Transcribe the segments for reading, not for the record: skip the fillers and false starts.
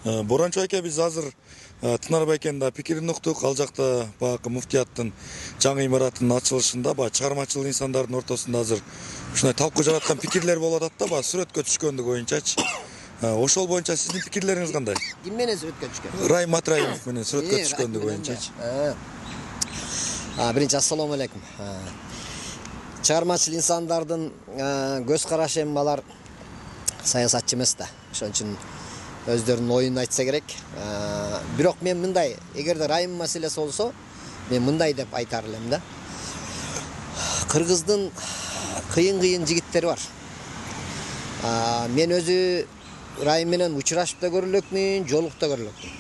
Боранчу айке, биз азыр Тынар байкенде пикирин уктук. Ал жакта баягы муфтияттын жаңы имаратынын ачылышында чыгармачыл инсандардын ортосунда азыр ушундай талкуу жараткан пикирлер болуп атат да, сүрөткө түшкөндүгү боюнчачы. Ошол боюнча сиздин пикирлериңиз кандай? Ким менен сүрөткө түшкөн? Райым Матраимов менен сүрөткө түшкөндүгү боюнчачы. Биринчи ассаламу алейкум. Чыгармачыл инсандардын көз карашы эми алар саясатчы эмес да. Ошон үчүн өздөрүнүн оюн айтса керек. Бирок мен мындай, эгерде райым маселеси болсо, мен мындай деп айтар элем да. Кыргыздын кыйын жигиттери бар. Мен өзү райым менен учурашып да көрүлөкмүн, жолугуп да көрүлөкмүн.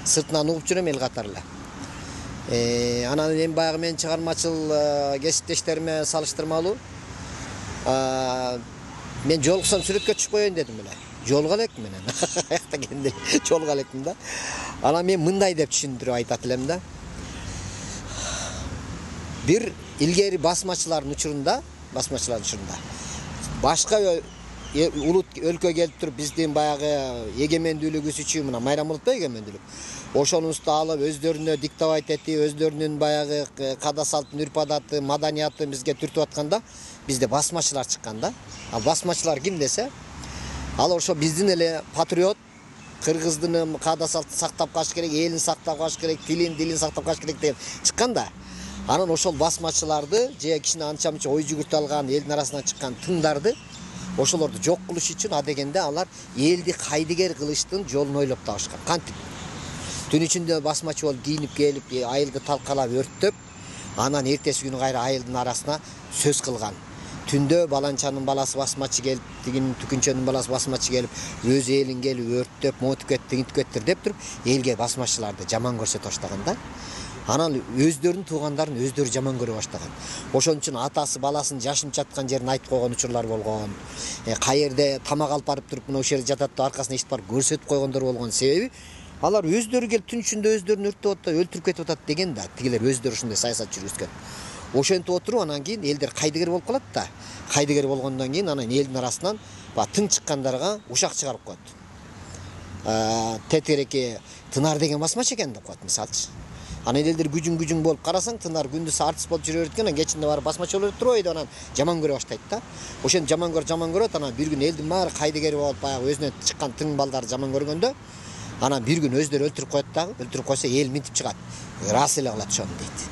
Сыртынан угуп жүрөм эл катары эле. Анан эми баягы мен чыгармачыл кесиптештериме салыштырмалуу мен жолуксам сүрөткө түшүп коеюн дедим эле. Жолуга элекмин менен. Аякта кенде жолуга элекмин да. Анан мен мындай деп түшүндүрүп айтат элем да. Бир илгери басмачылардын учурунда, башка улут өлкө келип туруп биздин баягы эгемендүүлүгүбүз үчүн мына майрам болуп атпайбы эгемендүүлүк. Ошонусу алып өздөрүнө диктовать этип, өздөрүнүн баягы када салттын, үрп адаты, маданиятын бизге түртүп атканда, бизде басмачылар чыккан да. А басмачылар ким десе, ал ошо биздин эле патриот, кыргыздын када салтын сактап калыш керек, элин сактап калыш керек, дилин сактап калыш керек деп чыккан да. Анан ошол басмачыларды, же кичине анча-мынча ой жүгүртө алган, элдин арасынан чыккан тыңдарды ошолорду жок кылыш үчүн адегенде алар элди кайдыгер кылыштын жолун ойлоп табышкан. Кантип? Түн ичинде басмачы болуп кийинип келип, айылды талкалап өрттөп, анан эртеси күнү кайра айылдын арасына сөз кылган. Түндө баланчанын баласы басмачы келип, тигинин түкүнчөнүн баласы басмачы келип, өз элин келип өрттөп, мотуп кетти, тигинтип кеттир деп туруп, элге басмачыларды жаман көрсөтө баштаган да. Анан өздөрүнүн туугандарын өздөрү жаман көрө баштаган. Ошон үчүн атасы баласын жашынып жаткан жерин айтып койгон учурлар болгон. Кайерде тамак алып барып туруп, мына ошол жерде жатат деп аркасына ичип барып көрсөтүп койгондор болгон. Себеби алар өздөрү келип түн ичинде өздөрүн өрттөп атат, өлтүрүп кетип атат деген да. Тигилер өздөрү ушундай саясат жүргүзгөн. Ошентип отуруп анан кийин элдер кайдыгер болуп калат да. Кайдыгер болгондон кийин анан элдин арасынан тың чыккандарга ушак чыгарып коет. Тетереке Тынар деген басмачы экен деп коет мисалчы. Анан элдер күжүң болуп карасаң, Тынар күндүз артист болуп жүрөт экен, анан кечинде барып басмачы болуп туруп анан жаман көрө баштайт да. Ошентип жаман көрөт, анан бир күн элдин баары кайдыгер болуп баягы өзүнө чыккан тың балдарды жаман көргөндө, анан бир күн өздөрү өлтүрүп коет дагы, өлтүрүп койсо эл минтип чыгат. Рас эле кылат ошону дейт.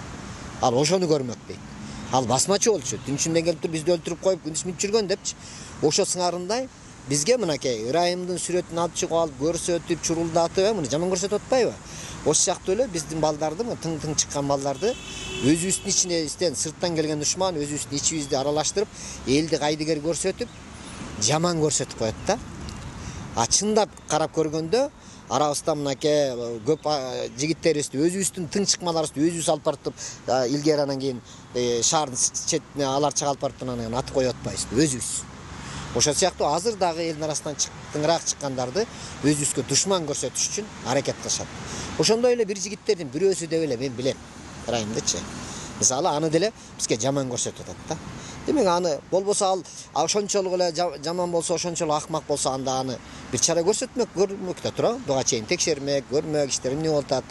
Ал ошону көрмөк дейт. Ал басмачы болчу. Түн ичинде келип туруп бизди өлтүрүп коюп, күндүз минтип жүргөн депчи. Ошо сыңарындай бизге мынакей Ырайымдын сүрөтүн алып чыгып алып, көрсөтүп, чурулдатып, муну жаман көрсөтүп атпайбы? Ошол сыяктуу эле биздин балдарды, тың чыккан балдарды өзүбүздүн ичинен сырттан келген душман өзүбүздүн ичибизди аралаштырып, элди кайдыгер көрсөтүп, жаман көрсөтүп коет да. Чындап карап көргөндө арабызда мынакей көп жигиттерибизди өзүбүздүн тың чыкмаларыбызды өзүбүз алып барып туруп, илгери анан кийин шаардын четине алар чыгарып барып анан аты коюп атпайбыз, өзүбүз. Ошол сыяктуу азыр дагы элдин арасынан тыңыраак чыккандарды өзүбүзгө душман көрсөтүш үчүн аракет кылышат. Ошондой эле бир жигиттердин бирөөсү деп эле мен билем, Райымдычы. Мисалы аны деле бизге жаман көрсөтүп атат да. Демек аны болбосо ал ошончолук эле жаман болсо, ошончолук акмак болсо, анда аны бир чара көрсөтмөк да турабы? Буга чейин текшермек, көрмөк, иштер эмне болуп атат,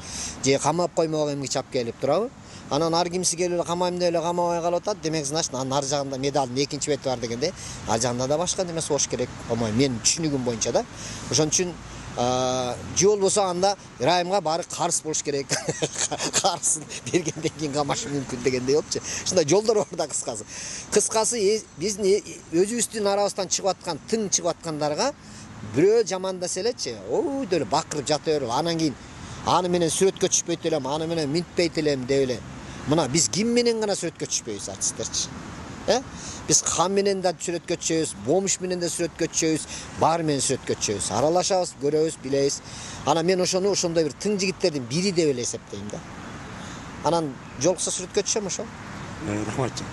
же камап коймок эмгиче чап келип турабы? Анан ар кимси келип камайм деп эле камабай калып атат. Демек, значит, анын ар жагында медалдын экинчи бети бар дегенде, ар жагында да башка нерсе болуш керек. Менин түшүнүгүм боюнча да. Ошон үчүн же болбосо анда Райымга баары карыз болуш керек. Карызын бергенден кийин камашы мүмкүн дегендей болупчу. Ушундай жолдор бар да кыскасы. Кыскасы биздин өзүбүздүн арабыздан чыгып аткан, тың чыгып аткандарга бирөө жамандаса элечи, деп эле бакырып жата берип, анан кийин аны менен сүрөткө түшпөйт элем, аны менен минтпейт элем деп эле. Мына биз ким менен гана сүрөткө түшпөйбүз, артисттерчи. Биз Хан менен да сүрөткө түшөбүз, Бомуш менен да сүрөткө түшөбүз, баары менен сүрөткө түшөбүз. Аралашабыз, көрөбүз, билебиз. Анан мен ошону ошондой бир тың жигиттердин бири деп эле эсептейм да. Анан жолукса сүрөткө түшөм ошо. Рахмат.